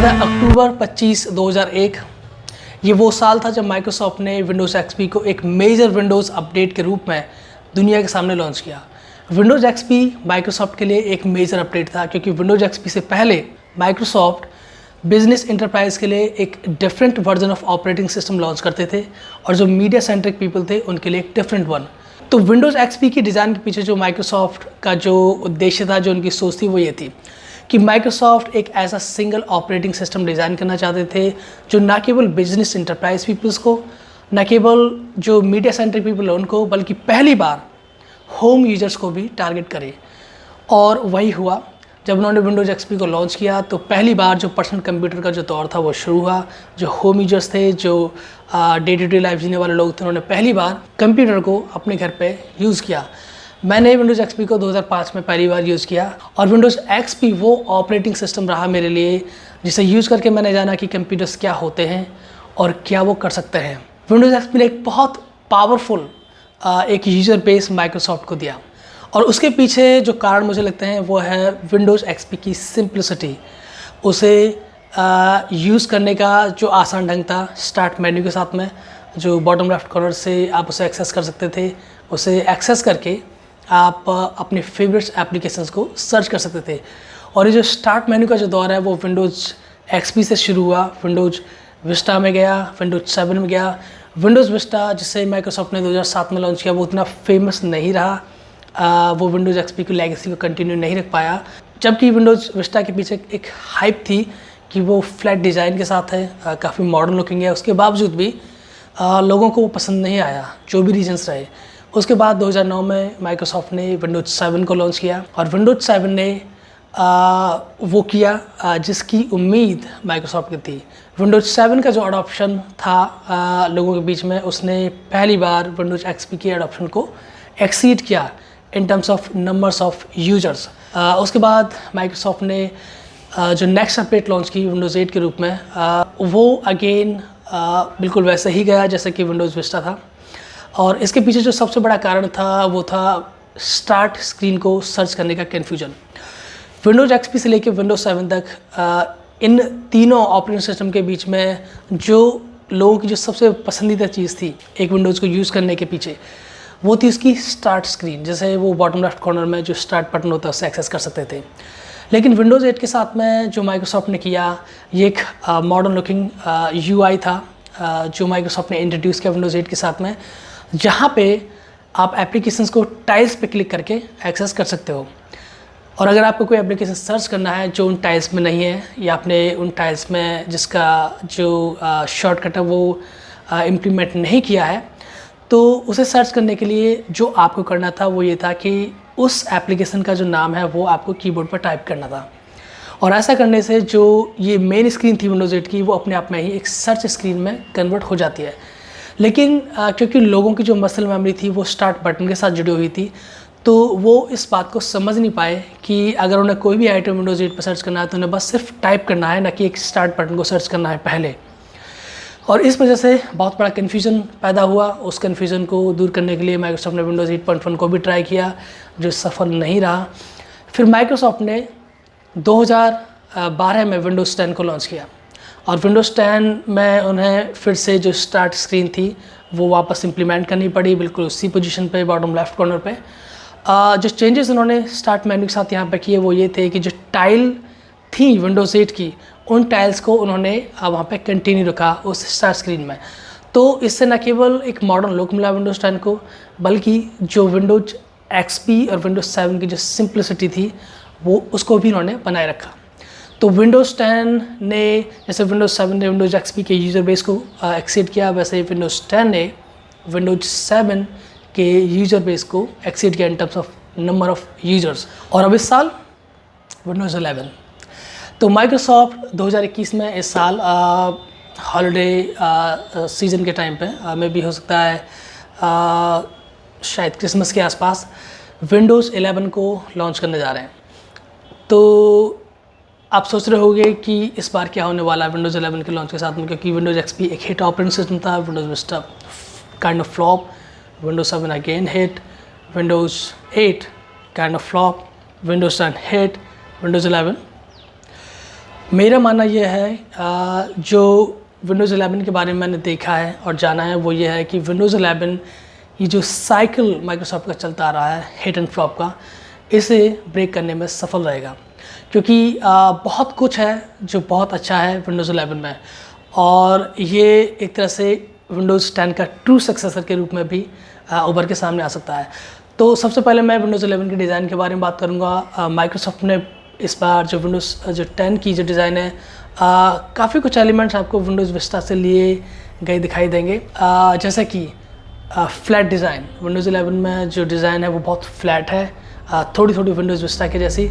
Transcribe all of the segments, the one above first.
याद है अक्टूबर 25, 2001, ये वो साल था जब माइक्रोसॉफ्ट ने विंडोज़ एक्सपी को एक मेजर विंडोज़ अपडेट के रूप में दुनिया के सामने लॉन्च किया। विंडोज़ एक्सपी माइक्रोसॉफ्ट के लिए एक मेजर अपडेट था क्योंकि विंडोज़ एक्सपी से पहले माइक्रोसॉफ्ट बिजनेस इंटरप्राइज के लिए एक different version of operating system launch करते थे और जो मीडिया सेंट्रिक पीपल थे उनके लिए एक डिफरेंट वन। तो विंडोज़ एक्सपी की डिज़ाइन के पीछे जो माइक्रोसॉफ्ट का जो उद्देश्य था, जो उनकी सोच थी, वो ये थी कि माइक्रोसॉफ्ट एक ऐसा सिंगल ऑपरेटिंग सिस्टम डिज़ाइन करना चाहते थे जो ना केवल बिजनेस इंटरप्राइज पीपल्स को, ना केवल जो मीडिया सेंट्रिक पीपल है उनको, बल्कि पहली बार होम यूजर्स को भी टारगेट करे। और वही हुआ। जब उन्होंने विंडोज़ एक्सपी को लॉन्च किया तो पहली बार जो पर्सनल कंप्यूटर का जो दौर था वो शुरू हुआ। जो होम यूजर्स थे, जो डे टू डे लाइफ जीने वाले लोग थे, उन्होंने पहली बार कंप्यूटर को अपने घर पे यूज़ किया। मैंने विंडोज़ एक्सपी को 2005 में पहली बार यूज़ किया और विंडोज़ एक्सपी वो ऑपरेटिंग सिस्टम रहा मेरे लिए जिसे यूज़ करके मैंने जाना कि कंप्यूटर्स क्या होते हैं और क्या वो कर सकते हैं। विंडोज़ एक्सपी ने एक बहुत पावरफुल एक यूज़र बेस माइक्रोसॉफ्ट को दिया और उसके पीछे जो कारण मुझे लगते हैं वो है विंडोज़ एक्सपी की सिंप्लिसिटी। उसे यूज़ करने का जो आसान ढंग था, स्टार्ट मेन्यू के साथ में जो बॉटम लेफ्ट कॉर्नर से आप उसे एक्सेस कर सकते थे, उसे एक्सेस करके आप अपने फेवरेट्स एप्लीकेशंस को सर्च कर सकते थे। और ये जो स्टार्ट मेन्यू का जो दौर है वो विंडोज़ एक्सपी से शुरू हुआ, विंडोज़ विस्टा में गया, विंडोज़ 7 में गया। विंडोज़ विस्टा जिसे माइक्रोसॉफ्ट ने 2007 में लॉन्च किया वो उतना फेमस नहीं रहा, वो विंडोज़ एक्सपी की लेगेसी को कंटिन्यू नहीं रख पाया। जबकि विंडोज़ विस्टा के पीछे एक हाइप थी कि वो फ्लैट डिज़ाइन के साथ है, काफ़ी मॉडर्न लुकिंग है, उसके बावजूद भी लोगों को वो पसंद नहीं आया, जो भी रीजंस रहे। उसके बाद 2009 में माइक्रोसॉफ्ट ने विंडोज़ 7 को लॉन्च किया और विंडोज़ 7 ने वो किया जिसकी उम्मीद माइक्रोसॉफ्ट की थी। विंडोज़ 7 का जो अडॉप्शन था लोगों के बीच में, उसने पहली बार विंडोज़ एक्सपी के अडॉप्शन को एक्सीड किया in terms of numbers of users. उसके बाद माइक्रोसॉफ्ट ने जो नेक्स्ट अपडेट लॉन्च की विंडोज़ 8 के रूप में, वो अगेन बिल्कुल वैसे ही गया जैसे कि विंडोज़ विस्टा था। और इसके पीछे जो सबसे बड़ा कारण था वो था स्टार्ट स्क्रीन को सर्च करने का कन्फ्यूजन। विंडोज़ एक्सपी से लेकर विंडोज़ 7 तक इन तीनों ऑपरेटिंग सिस्टम के बीच में जो लोगों की जो सबसे पसंदीदा चीज़ थी एक विंडोज़ को यूज़ करने के पीछे, वो थी उसकी स्टार्ट स्क्रीन। जैसे वो बॉटम लेफ्ट कॉर्नर में जो स्टार्ट बटन होता है उससे एक्सेस कर सकते थे। लेकिन विंडोज़ 8 के साथ में जो माइक्रोसॉफ्ट ने किया, ये एक मॉडर्न लुकिंग UI था जो माइक्रोसॉफ्ट ने इंट्रोड्यूस किया विंडोज़ 8 के साथ में, जहाँ पे आप एप्लीकेशंस को टाइल्स पे क्लिक करके एक्सेस कर सकते हो। और अगर आपको कोई एप्लीकेशन सर्च करना है जो उन टाइल्स में नहीं है या आपने उन टाइल्स में जिसका जो शॉर्टकट है वो इम्प्लीमेंट नहीं किया है, तो उसे सर्च करने के लिए जो आपको करना था वो ये था कि उस एप्लीकेशन का जो नाम है वो आपको कीबोर्ड पर टाइप करना था। और ऐसा करने से जो ये मेन स्क्रीन थी विंडोज़ 8 की, वो अपने आप में ही एक सर्च स्क्रीन में कन्वर्ट हो जाती है। लेकिन क्योंकि लोगों की जो मसल मेमोरी थी वो स्टार्ट बटन के साथ जुड़ी हुई थी, तो वो इस बात को समझ नहीं पाए कि अगर उन्हें कोई भी आइटम विंडोज़ 8 पर सर्च करना है तो उन्हें बस सिर्फ टाइप करना है, ना कि एक स्टार्ट बटन को सर्च करना है पहले। और इस वजह से बहुत बड़ा कन्फ्यूजन पैदा हुआ। उस कन्फ्यूजन को दूर करने के लिए माइक्रोसॉफ्ट ने विंडोज़ 8.1 को भी ट्राई किया, जो सफल नहीं रहा। फिर माइक्रोसॉफ्ट ने 2012 में विंडोज़ 10 को लॉन्च किया और विंडोज़ 10 में उन्हें फिर से जो स्टार्ट स्क्रीन थी वो वापस इम्प्लीमेंट करनी पड़ी, बिल्कुल उसी पोजीशन पे बॉटम लेफ्ट कॉर्नर पे। जो चेंजेस उन्होंने स्टार्ट मेन्यू के साथ यहाँ पे किए वो ये थे कि जो टाइल थी विंडोज़ 8 की, उन टाइल्स को उन्होंने वहाँ पे कंटिन्यू रखा उस स्टार्ट स्क्रीन में। तो इससे न केवल एक मॉडर्न लुक मिला विंडोज़ 10 को, बल्कि जो विंडोज़ एक्सपी और विंडोज़ 7 की जो सिंप्लिसिटी थी वो उसको भी उन्होंने बनाए रखा। तो विंडोज़ 10 ने, जैसे विंडोज़ 7 ने विंडोज़ एक्सपी के यूज़र बेस को एक्सीड किया, वैसे विंडोज़ 10 ने विंडोज़ 7 के यूज़र बेस को एक्सीड किया in terms of number of users. और अब इस साल विंडोज़ 11। तो माइक्रोसॉफ्ट 2021 में इस साल हॉलीडे सीज़न के टाइम पे में भी हो सकता है शायद क्रिसमस के आसपास विंडोज़ 11 को लॉन्च करने जा रहे हैं। तो आप सोच रहे होंगे कि इस बार क्या होने वाला है विंडोज़ 11 के लॉन्च के साथ में, क्योंकि विंडोज़ एक्सपी एक हिट ऑपरेटिंग सिस्टम था, Windows Vista kind of flop, Windows 7 again hit, Windows 8 kind of flop, Windows 10 hit, Windows 11 मेरा मानना ये है जो विंडोज़ 11 के बारे में मैंने देखा है और जाना है वो ये है कि विंडोज़ 11 ये जो साइकिल माइक्रोसॉफ्ट का चलता आ रहा है हिट एंड फ्लॉप का, इसे ब्रेक करने में सफल रहेगा। क्योंकि बहुत कुछ है जो बहुत अच्छा है विंडोज़ 11 में, और ये एक तरह से विंडोज़ 10 का ट्रू सक्सेसर के रूप में भी उभर के सामने आ सकता है। तो सबसे पहले मैं विंडोज़ 11 के डिज़ाइन के बारे में बात करूँगा। माइक्रोसॉफ्ट ने इस बार जो विंडोज़ जो 10 की जो डिज़ाइन है, काफ़ी कुछ एलिमेंट्स आपको विंडोज़ विस्टा से लिए गए दिखाई देंगे। जैसे कि फ्लैट डिज़ाइन, विंडोज़ 11 में जो डिज़ाइन है वो बहुत फ्लैट है, थोड़ी थोड़ी विंडोज़ विस्टा के जैसी।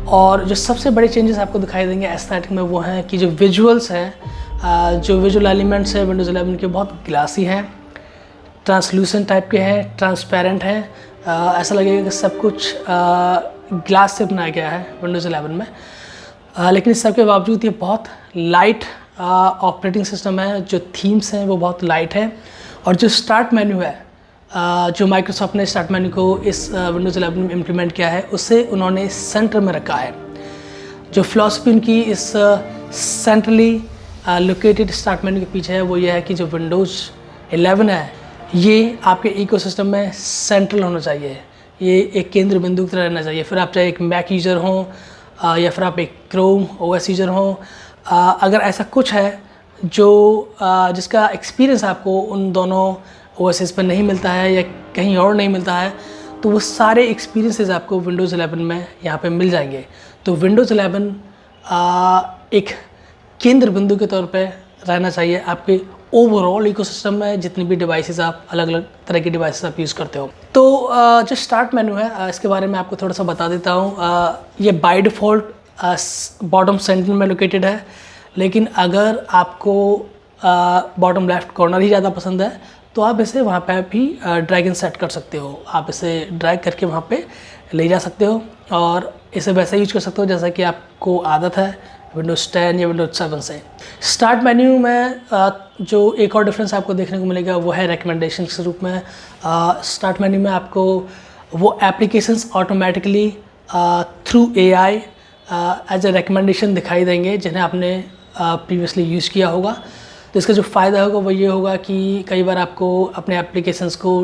और जो सबसे बड़े चेंजेस आपको दिखाई देंगे एस्थेटिक में वो हैं कि जो विजुअल्स हैं, जो विजुअल एलिमेंट्स हैं विंडोज़ 11 के बहुत ग्लासी हैं, ट्रांसलूसेंट टाइप के हैं, ट्रांसपेरेंट हैं। ऐसा लगेगा कि सब कुछ ग्लास से बनाया गया है विंडोज़ 11 में। लेकिन इस सब के बावजूद ये बहुत लाइट ऑपरेटिंग सिस्टम है। जो थीम्स हैं वो बहुत लाइट है, और जो स्टार्ट मेन्यू है, जो माइक्रोसॉफ्ट ने स्टार्ट मेन्यू को इस विंडोज़ 11 में इम्प्लीमेंट किया है, उसे उन्होंने सेंटर में रखा है। जो फिलॉसफी उनकी इस सेंट्रली लोकेटेड स्टार्ट मेन्यू के पीछे है वो ये है कि जो विंडोज़ 11 है ये आपके इकोसिस्टम में सेंट्रल होना चाहिए, ये एक केंद्र बिंदु की तरह रहना चाहिए। फिर आप चाहे एक मैक यूज़र हों या फिर आप एक क्रोम ओएस यूज़र हों, अगर ऐसा कुछ है जो जिसका एक्सपीरियंस आपको उन दोनों ओएसएस पर नहीं मिलता है या कहीं और नहीं मिलता है, तो वो सारे एक्सपीरियंसेस आपको विंडोज़ 11 में यहाँ पे मिल जाएंगे। तो विंडोज़ 11 एक केंद्र बिंदु के तौर पे रहना चाहिए आपके ओवरऑल इकोसिस्टम में, जितनी भी डिवाइसेस आप अलग अलग तरह की डिवाइसेस आप यूज़ करते हो। तो जो स्टार्ट मेन्यू है इसके बारे में आपको थोड़ा सा बता देता हूँ। ये बाय डिफ़ॉल्ट बॉटम सेंटर में लोकेटेड है, लेकिन अगर आपको बॉटम लेफ्ट कॉर्नर ही ज़्यादा पसंद है तो आप इसे वहाँ पे भी ड्रैग एंड सेट कर सकते हो। आप इसे ड्रैग करके वहाँ पे ले जा सकते हो और इसे वैसे यूज कर सकते हो जैसा कि आपको आदत है विंडोज़ 10 या विंडोज़ 7 से। स्टार्ट मेन्यू में जो एक और डिफरेंस आपको देखने को मिलेगा वो है रिकमेंडेशन के रूप में। स्टार्ट मेन्यू में आपको वो applications automatically through AI as a recommendation दिखाई देंगे जिन्हें आपने प्रीवियसली यूज़ किया होगा। तो इसका जो फ़ायदा होगा वो ये होगा कि कई बार आपको अपने एप्लीकेशंस को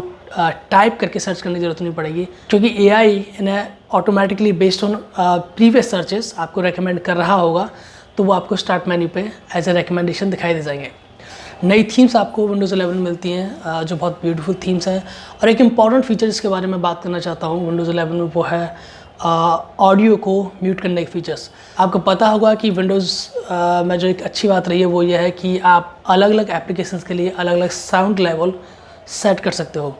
टाइप करके सर्च करने की ज़रूरत नहीं पड़ेगी, क्योंकि AI इन्हें automatically based on previous searches आपको रेकमेंड कर रहा होगा, तो वो आपको स्टार्ट मेन्यू पे एज ए रिकमेंडेशन दिखाई दे जाएंगे। नई थीम्स आपको विंडोज़ 11 में मिलती हैं जो बहुत ब्यूटीफुल थीम्स हैं। और एक इम्पॉर्टेंट फीचर जिसके बारे में बात करना चाहता हूँ विंडोज़ 11 में वो है ऑडियो को म्यूट करने के फीचर्स। आपको पता होगा कि विंडोज़ में जो एक अच्छी बात रही है वो ये है कि आप अलग अलग एप्लीकेशंस के लिए अलग अलग साउंड लेवल सेट कर सकते हो।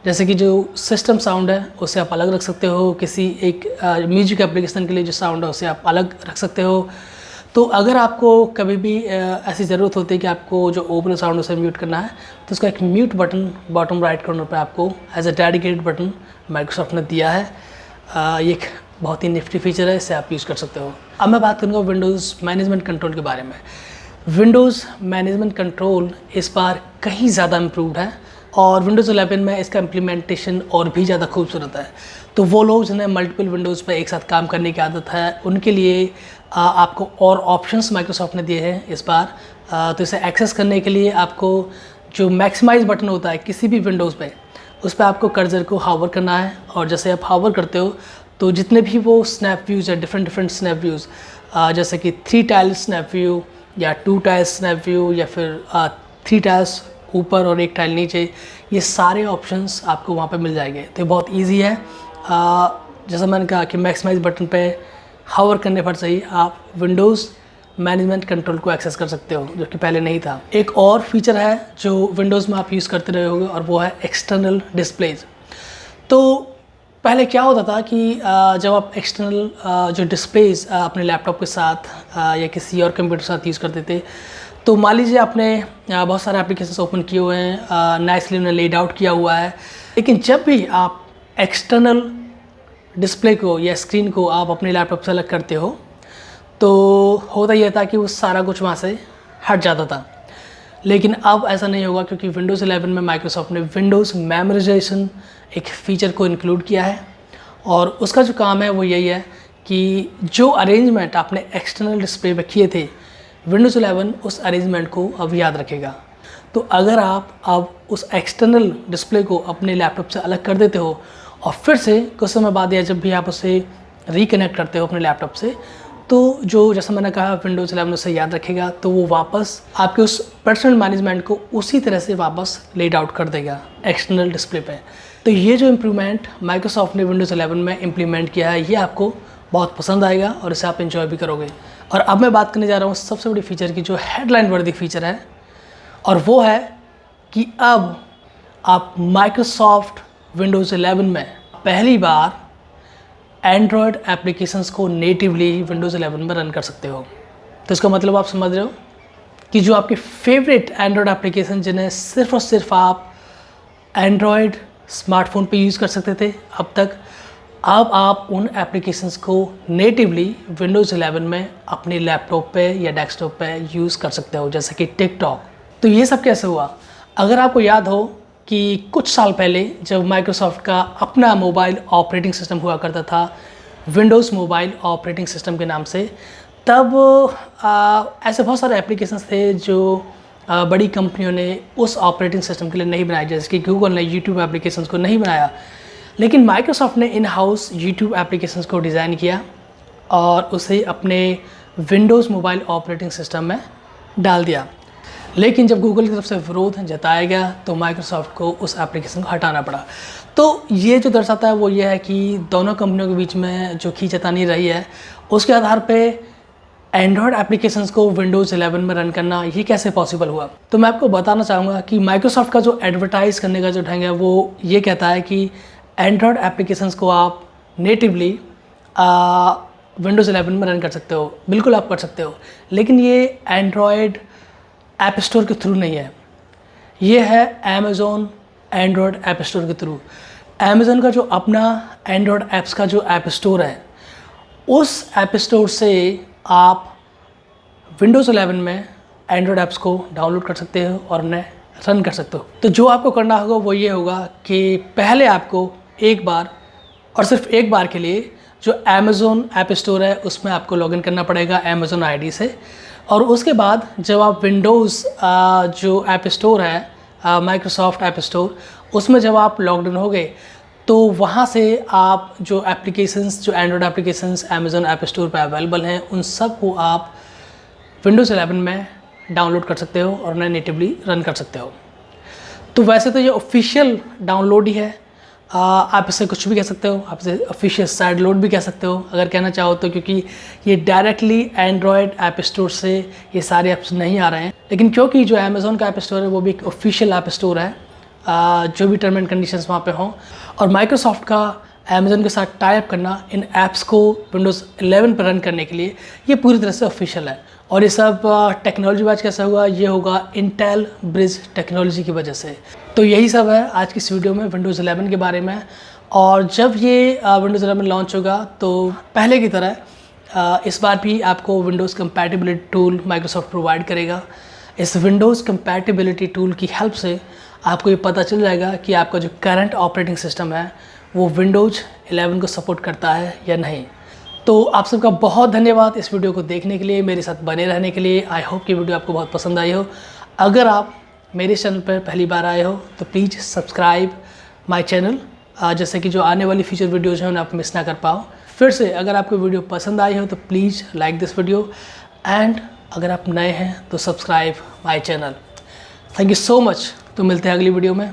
जैसे कि जो सिस्टम साउंड है उसे आप अलग रख सकते हो, किसी एक म्यूजिक एप्लीकेशन के लिए जो साउंड है उसे आप अलग रख सकते हो। तो अगर आपको कभी भी ऐसी ज़रूरत होती है कि आपको जो ओवरऑल साउंड उसे म्यूट करना है, तो उसका एक mute button bottom right corner पर आपको as a dedicated button Microsoft ने दिया है। ये एक बहुत ही निफ्टी फीचर है, इसे आप यूज़ कर सकते हो। अब मैं बात करूँगा विंडोज़ मैनेजमेंट कंट्रोल के बारे में। विंडोज़ मैनेजमेंट कंट्रोल इस बार कहीं ज़्यादा इम्प्रूव्ड है और विंडोज़ 11 में इसका इम्प्लीमेंटेशन और भी ज़्यादा खूबसूरत है। तो वो लोग जिन्हें मल्टीपल विंडोज़ पर एक साथ काम करने की आदत है उनके लिए आपको और ऑप्शंस माइक्रोसॉफ्ट ने दिए हैं इस बार। तो इसे एक्सेस करने के लिए आपको जो मैक्सिमाइज़ बटन होता है किसी भी विंडोज़ पे, उस पर आपको कर्सर को हावर करना है, और जैसे आप हावर करते हो तो जितने भी वो स्नैप व्यूज़ है, डिफरेंट स्नैप व्यूज़, जैसे कि 3 टाइल स्नैप व्यू या 2 टाइल स्नैप व्यू या फिर 3 टाइल्स ऊपर और 1 टाइल नीचे, ये सारे ऑप्शंस आपको वहाँ पे मिल जाएंगे। तो ये बहुत इजी है। जैसा मैंने कहा कि मैक्सिमाइज बटन पे हावर करने पर से ही आप विंडोज़ मैनेजमेंट कंट्रोल को एक्सेस कर सकते हो, जो कि पहले नहीं था। एक और फीचर है जो विंडोज़ में आप यूज़ करते रहे होगे और वो है एक्सटर्नल डिस्प्लेज। तो पहले क्या होता था कि जब आप एक्सटर्नल जो डिस्प्लेज अपने लैपटॉप के साथ या किसी और कंप्यूटर के साथ यूज़ करते थे, तो मान लीजिए आपने बहुत सारे एप्लीकेशंस ओपन किए हुए हैं, नाइसली उन्हें लेड आउट किया हुआ है, लेकिन जब भी आप एक्सटर्नल डिस्प्ले को या स्क्रीन को आप अपने लैपटॉप से अलग करते हो तो होता यह था कि वो सारा कुछ वहाँ से हट जाता था। लेकिन अब ऐसा नहीं होगा, क्योंकि विंडोज़ 11 में माइक्रोसॉफ्ट ने विंडोज़ मेमोराइजेशन एक फ़ीचर को इंक्लूड किया है, और उसका जो काम है वो यही है कि जो अरेंजमेंट आपने एक्सटर्नल डिस्प्ले पे किए थे, विंडोज़ 11 उस अरेंजमेंट को अब याद रखेगा। तो अगर आप अब उस एक्सटर्नल डिस्प्ले को अपने लैपटॉप से अलग कर देते हो और फिर से कुछ समय बाद या जब भी आप उसे रिकनेक्ट करते हो अपने लैपटॉप से, तो जो जैसा मैंने कहा विंडोज़ 11 उसे याद रखेगा, तो वो वापस आपके उस पर्सनल मैनेजमेंट को उसी तरह से वापस लेड आउट कर देगा एक्सटर्नल डिस्प्ले पे। तो ये जो इम्प्रूवमेंट माइक्रोसॉफ्ट ने विंडोज़ 11 में इम्प्लीमेंट किया है, ये आपको बहुत पसंद आएगा और इसे आप एंजॉय भी करोगे। और अब मैं बात करने जा रहा हूँ सबसे बड़ी फीचर की, जो हेडलाइन वर्दी फीचर है, और वो है कि अब आप माइक्रोसॉफ्ट विंडोज़ 11 में पहली बार एंड्रॉयड एप्लीकेशंस को नेटिवली विंडोज़ 11 में रन कर सकते हो। तो इसका मतलब आप समझ रहे हो कि जो आपके फेवरेट एंड्रॉयड एप्लीकेशन जिन्हें सिर्फ और सिर्फ आप एंड्रॉयड स्मार्टफोन पे यूज़ कर सकते थे अब तक, अब आप उन एप्लीकेशंस को नेटिवली विंडोज़ 11 में अपने लैपटॉप पे या डेस्कटॉप पे यूज़ कर सकते हो, जैसे कि टिकटॉक। तो ये सब कैसे हुआ? अगर आपको याद हो कि कुछ साल पहले जब माइक्रोसॉफ्ट का अपना मोबाइल ऑपरेटिंग सिस्टम हुआ करता था विंडोज़ मोबाइल ऑपरेटिंग सिस्टम के नाम से, तब ऐसे बहुत सारे एप्लीकेशंस थे जो बड़ी कंपनियों ने उस ऑपरेटिंग सिस्टम के लिए नहीं बनाए, जैसे कि गूगल ने यूट्यूब एप्लीकेशंस को नहीं बनाया, लेकिन माइक्रोसॉफ्ट ने इन हाउस यूट्यूब एप्लीकेशंस को डिज़ाइन किया और उसे अपने विंडोज़ मोबाइल ऑपरेटिंग सिस्टम में डाल दिया। लेकिन जब गूगल की तरफ से विरोध जताया गया तो माइक्रोसॉफ्ट को उस एप्लीकेशन को हटाना पड़ा। तो ये जो दर्शाता है वो ये है कि दोनों कंपनियों के बीच में जो खींचतानी रही है, उसके आधार पे एंड्रॉयड एप्लीकेशंस को विंडोज़ 11 में रन करना ये कैसे पॉसिबल हुआ। तो मैं आपको बताना चाहूँगा कि माइक्रोसॉफ्ट का जो एडवर्टाइज़ करने का जो ढंग है वो ये कहता है कि एंड्रॉयड एप्लीकेशंस को आप नेटिवली विंडोज़ 11 में रन कर सकते हो। बिल्कुल आप कर सकते हो, लेकिन ये एंड्रॉयड ऐप स्टोर के थ्रू नहीं है, ये है अमेज़ॉन एंड्रॉयड ऐप स्टोर के थ्रू। अमेज़ॉन का जो अपना एंड्रॉयड ऐप्स का जो ऐप स्टोर है, उस ऐप स्टोर से आप विंडोज़ 11 में एंड्रॉयड ऐप्स को डाउनलोड कर सकते हो और उन्हें रन कर सकते हो। तो जो आपको करना होगा वो ये होगा कि पहले आपको एक बार और सिर्फ एक बार के लिए जो अमेज़ॉन ऐप स्टोर है उसमें आपको लॉगिन करना पड़ेगा अमेज़ॉन आईडी से, और उसके बाद जब आप विंडोज़ जो ऐप स्टोर है माइक्रोसॉफ्ट ऐप स्टोर, उसमें जब आप लॉग इन हो गए तो वहाँ से आप जो एप्लीकेशंस, जो Android applications Amazon app store पर अवेलेबल हैं, उन सब को आप विंडोज़ 11 में डाउनलोड कर सकते हो और उन्हें नेटिवली रन कर सकते हो। तो वैसे तो ये ऑफिशियल डाउनलोड ही है, आप इसे कुछ भी कह सकते हो, आप इसे ऑफिशियल साइड लोड भी कह सकते हो अगर कहना चाहो तो, क्योंकि ये डायरेक्टली एंड्रॉयड ऐप स्टोर से ये सारे ऐप्स नहीं आ रहे हैं। लेकिन क्योंकि जो अमेज़ॉन का ऐप स्टोर है वो भी एक ऑफिशियल ऐप स्टोर है, जो भी टर्म एंड कंडीशंस वहाँ पे हों, और माइक्रोसॉफ्ट का अमेज़ॉन के साथ टाई अप करना इन ऐप्स को विंडोज़ 11 पर रन करने के लिए, ये पूरी तरह से ऑफिशियल है। और ये सब टेक्नोलॉजी वाइज कैसे हुआ? ये होगा इंटेल ब्रिज टेक्नोलॉजी की वजह से। तो यही सब है आज की इस वीडियो में विंडोज़ 11 के बारे में। और जब ये विंडोज़ 11 लॉन्च होगा तो पहले की तरह इस बार भी आपको Windows compatibility tool Microsoft provide करेगा। इस विंडोज़ कंपैटिबिलिटी टूल की हेल्प से आपको ये पता चल जाएगा कि आपका जो करंट ऑपरेटिंग सिस्टम है वो विंडोज़ 11 को सपोर्ट करता है या नहीं। तो आप सबका बहुत धन्यवाद इस वीडियो को देखने के लिए, मेरे साथ बने रहने के लिए। आई होप कि वीडियो आपको बहुत पसंद आई हो। अगर आप मेरे चैनल पर पहली बार आए हो तो प्लीज़ सब्सक्राइब माय चैनल, जैसे कि जो आने वाली फ्यूचर वीडियोज़ हैं उन्हें आप मिस ना कर पाओ। फिर से अगर आपको वीडियो पसंद आई हो तो please like this video, and अगर आप नए हैं तो subscribe my channel. Thank you so much. तो मिलते हैं अगली वीडियो में।